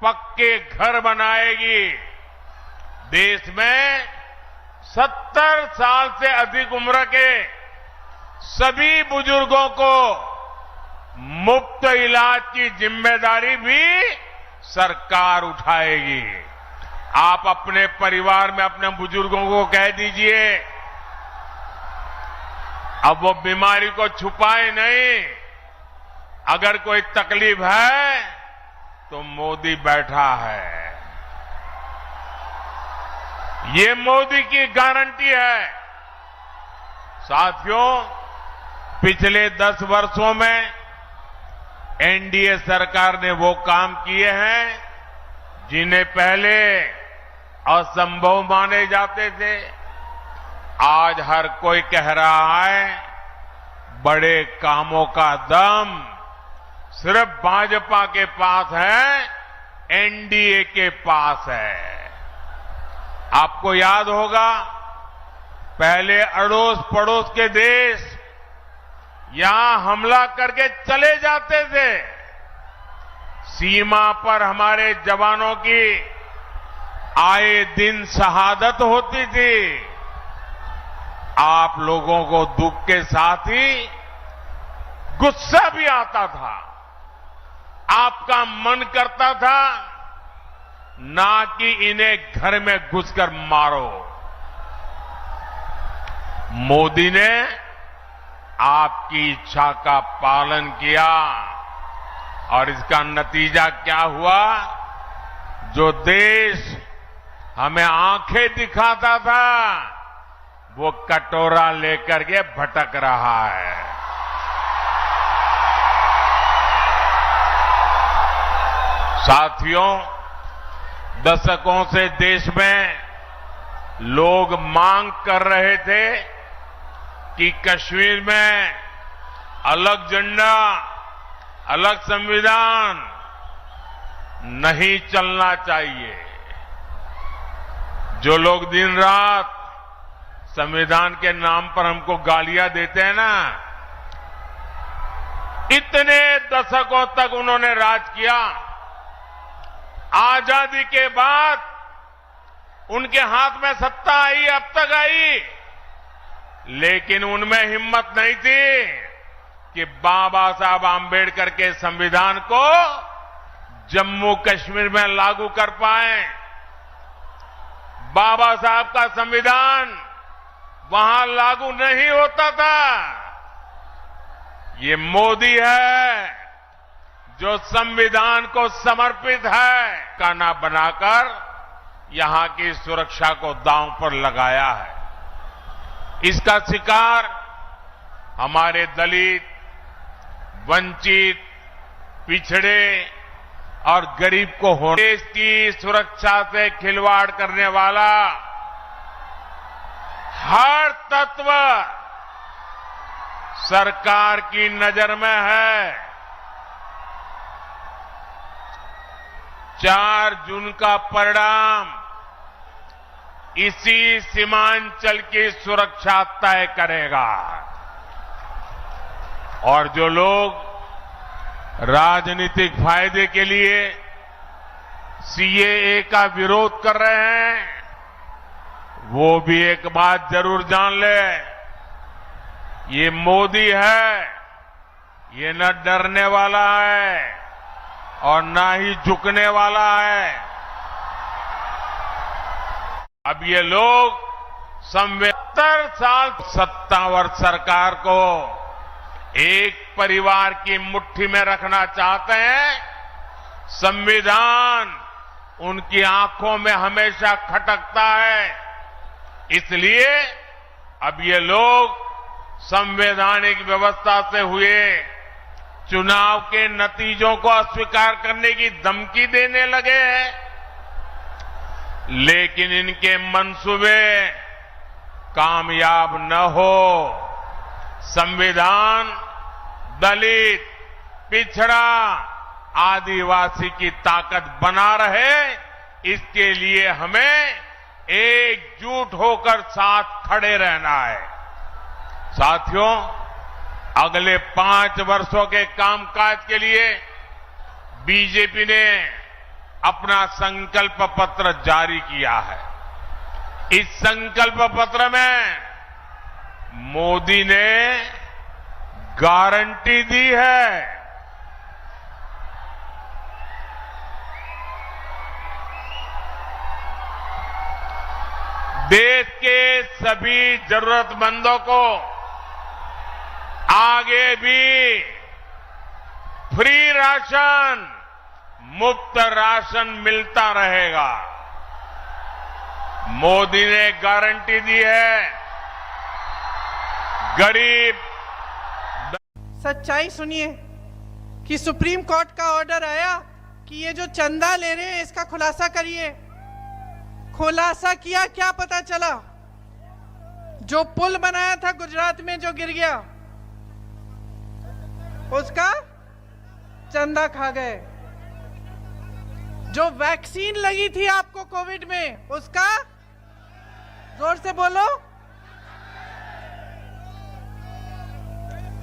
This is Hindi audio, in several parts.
पक्के घर बनाएगी। देश में 70 साल से अधिक उम्र के सभी बुजुर्गों को मुफ्त इलाज की जिम्मेदारी भी सरकार उठाएगी। आप अपने परिवार में अपने बुजुर्गों को कह दीजिए, अब वो बीमारी को छुपाए नहीं। अगर कोई तकलीफ है तो मोदी बैठा है। ये मोदी की गारंटी है। साथियों, पिछले 10 वर्षों में एनडीए सरकार ने वो काम किए हैं जिन्हें पहले असंभव माने जाते थे। आज हर कोई कह रहा है बड़े कामों का दम सिर्फ भाजपा के पास है, एनडीए के पास है। आपको याद होगा, पहले अड़ोस पड़ोस के देश यहां हमला करके चले जाते थे। सीमा पर हमारे जवानों की आए दिन शहादत होती थी। आप लोगों को दुख के साथ ही गुस्सा भी आता था। आपका मन करता था ना कि इन्हें घर में घुसकर मारो। मोदी ने आपकी इच्छा का पालन किया और इसका नतीजा क्या हुआ? जो देश हमें आंखें दिखाता था वो कटोरा लेकर के भटक रहा है। साथियों, दशकों से देश में लोग मांग कर रहे थे कि कश्मीर में अलग झंडा, अलग संविधान नहीं चलना चाहिए। जो लोग दिन रात संविधान के नाम पर हमको गालियां देते हैं ना, इतने दशकों तक उन्होंने राज किया। आजादी के बाद उनके हाथ में सत्ता आई, अब तक आई, लेकिन उनमें हिम्मत नहीं थी कि बाबा साहब आंबेडकर के संविधान को जम्मू कश्मीर में लागू कर पाए। बाबा साहब का संविधान वहां लागू नहीं होता था। ये मोदी है जो संविधान को समर्पित है, काना बनाकर यहां की सुरक्षा को दांव पर लगाया है। इसका शिकार हमारे दलित, वंचित, पिछड़े और गरीब को होने। देश की सुरक्षा से खिलवाड़ करने वाला हर तत्व सरकार की नजर में है। 4 जून का परिणाम इसी सीमांचल की सुरक्षा तय करेगा। और जो लोग राजनीतिक फायदे के लिए सीएए का विरोध कर रहे हैं, वो भी एक बात जरूर जान ले, ये मोदी है, ये न डरने वाला है और न ही झुकने वाला है। अब ये लोग 70 साल सत्तावर सरकार को एक परिवार की मुट्ठी में रखना चाहते हैं। संविधान उनकी आंखों में हमेशा खटकता है। इसलिए अब ये लोग संवैधानिक व्यवस्था से हुए चुनाव के नतीजों को अस्वीकार करने की धमकी देने लगे हैं। लेकिन इनके मंसूबे कामयाब न हो। संविधान दलित, पिछड़ा, आदिवासी की ताकत बना रहे, इसके लिए हमें एकजुट होकर साथ खड़े रहना है। साथियों, अगले 5 वर्षों के कामकाज के लिए बीजेपी ने अपना संकल्प पत्र जारी किया है। इस संकल्प पत्र में मोदी ने गारंटी दी है देश के सभी जरूरतमंदों को आगे भी फ्री राशन, मुफ्त राशन मिलता रहेगा। मोदी ने गारंटी दी है गरीब। सच्चाई सुनिए कि सुप्रीम कोर्ट का ऑर्डर आया कि ये जो चंदा ले रहे हैं इसका खुलासा करिए। खुलासा किया, क्या पता चला? जो पुल बनाया था गुजरात में जो गिर गया उसका चंदा खा गए। जो वैक्सीन लगी थी आपको कोविड में उसका, जोर से बोलो,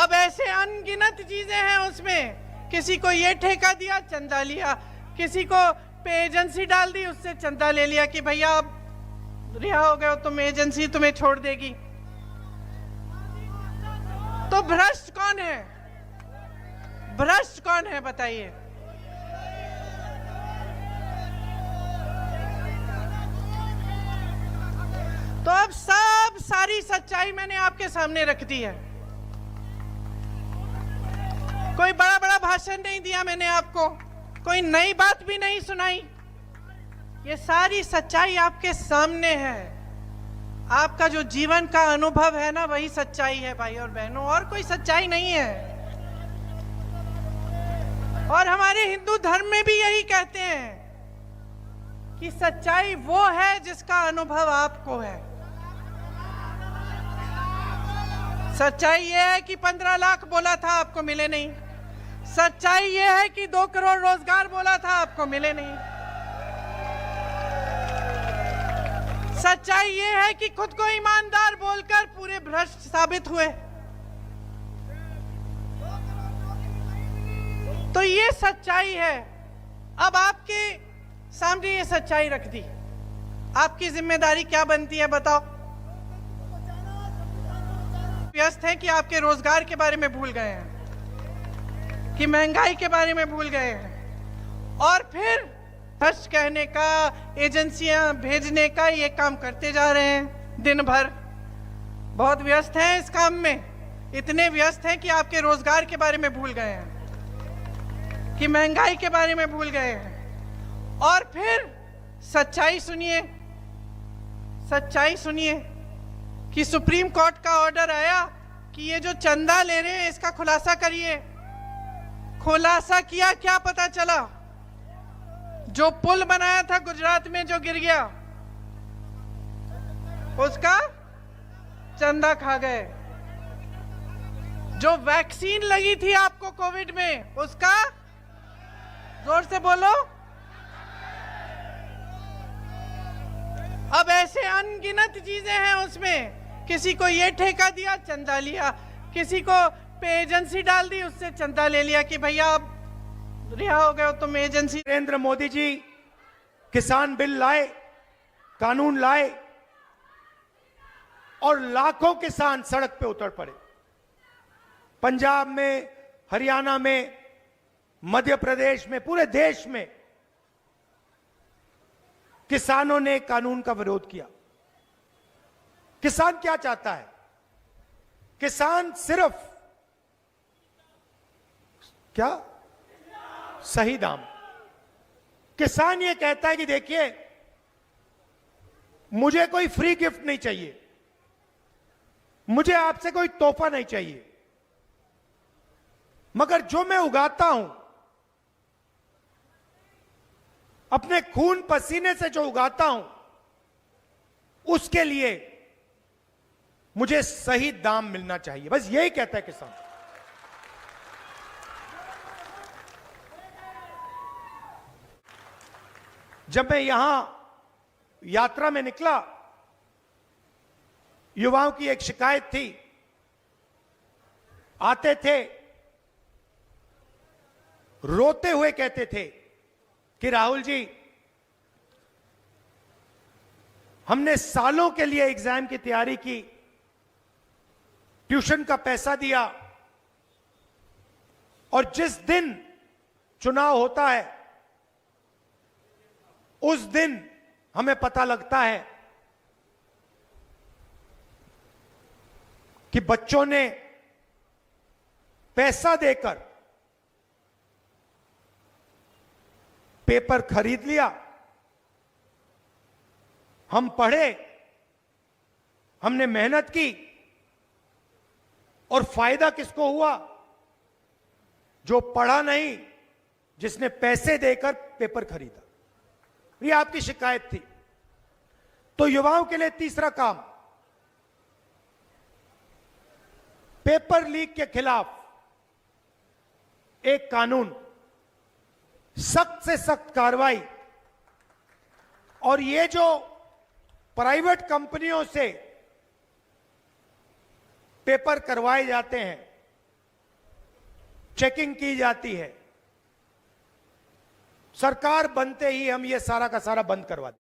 अब ऐसे अनगिनत चीजें हैं उसमें। किसी को ये ठेका दिया, चंदा लिया, किसी को पे एजेंसी डाल दी, उससे चंदा ले लिया कि भैया अब रिहा हो गए हो तुम, एजेंसी तुम्हें छोड़ देगी। तो भ्रष्ट कौन है? भ्रष्ट कौन है बताइए? तो अब सब सारी सच्चाई मैंने आपके सामने रख दी है। कोई बड़ा बड़ा भाषण नहीं दिया मैंने आपको, कोई नई बात भी नहीं सुनाई। ये सारी सच्चाई आपके सामने है। आपका जो जीवन का अनुभव है ना, वही सच्चाई है भाई और बहनों, और कोई सच्चाई नहीं है। और हमारे हिंदू धर्म में भी यही कहते हैं कि सच्चाई वो है जिसका अनुभव आपको है। सच्चाई ये है कि 15 लाख बोला था, आपको मिले नहीं। सच्चाई ये है कि 2 करोड़ रोजगार बोला था, आपको मिले नहीं। सच्चाई ये है कि खुद को ईमानदार बोलकर पूरे भ्रष्ट साबित हुए। तो ये सच्चाई है। अब आपके सामने ये सच्चाई रख दी, आपकी जिम्मेदारी क्या बनती है बताओ? व्यस्त है कि आपके रोजगार के बारे में भूल गए हैं, कि महंगाई के बारे में भूल गए हैं, और फिर खर्च कहने का, एजेंसियां भेजने का ये काम करते जा रहे हैं दिन भर। बहुत व्यस्त हैं इस काम में, इतने व्यस्त हैं कि आपके रोजगार के बारे में भूल गए हैं, कि महंगाई के बारे में भूल गए हैं। और फिर सच्चाई सुनिए, सच्चाई सुनिए कि सुप्रीम कोर्ट का ऑर्डर आया कि ये जो चंदा ले रहे हैं इसका खुलासा करिए। खुलासा किया, क्या पता चला? जो पुल बनाया था गुजरात में जो गिर गया उसका चंदा खा गए। जो वैक्सीन लगी थी आपको कोविड में उसका, जोर से बोलो, अब ऐसे अनगिनत चीजें हैं उसमें। किसी को ये ठेका दिया, चंदा लिया, किसी को पे एजेंसी डाल दी, उससे चंदा ले लिया कि भैया अब रिहा हो गए हो तुम, एजेंसी। नरेंद्र मोदी जी किसान बिल लाए, कानून लाए और लाखों किसान सड़क पे उतर पड़े। पंजाब में, हरियाणा में, मध्य प्रदेश में, पूरे देश में किसानों ने कानून का विरोध किया। किसान क्या चाहता है? किसान सिर्फ क्या? सही दाम। किसान ये कहता है कि देखिए, मुझे कोई फ्री गिफ्ट नहीं चाहिए, मुझे आपसे कोई तोहफा नहीं चाहिए, मगर जो मैं उगाता हूं, अपने खून पसीने से जो उगाता हूं, उसके लिए मुझे सही दाम मिलना चाहिए। बस यही कहता है किसान। जब मैं यहां यात्रा में निकला, युवाओं की एक शिकायत थी। आते थे, रोते हुए कहते थे कि राहुल जी, हमने सालों के लिए एग्जाम की तैयारी की, ट्यूशन का पैसा दिया, और जिस दिन चुनाव होता है उस दिन हमें पता लगता है कि बच्चों ने पैसा देकर पेपर खरीद लिया। हम पढ़े, हमने मेहनत की, और फायदा किसको हुआ? जो पढ़ा नहीं, जिसने पैसे देकर पेपर खरीदा। ये आपकी शिकायत थी। तो युवाओं के लिए तीसरा काम, पेपर लीक के खिलाफ एक कानून, सख्त से सख्त कार्रवाई। और ये जो प्राइवेट कंपनियों से पेपर करवाए जाते हैं, चेकिंग की जाती है, सरकार बनते ही हम ये सारा का सारा बंद करवा दें।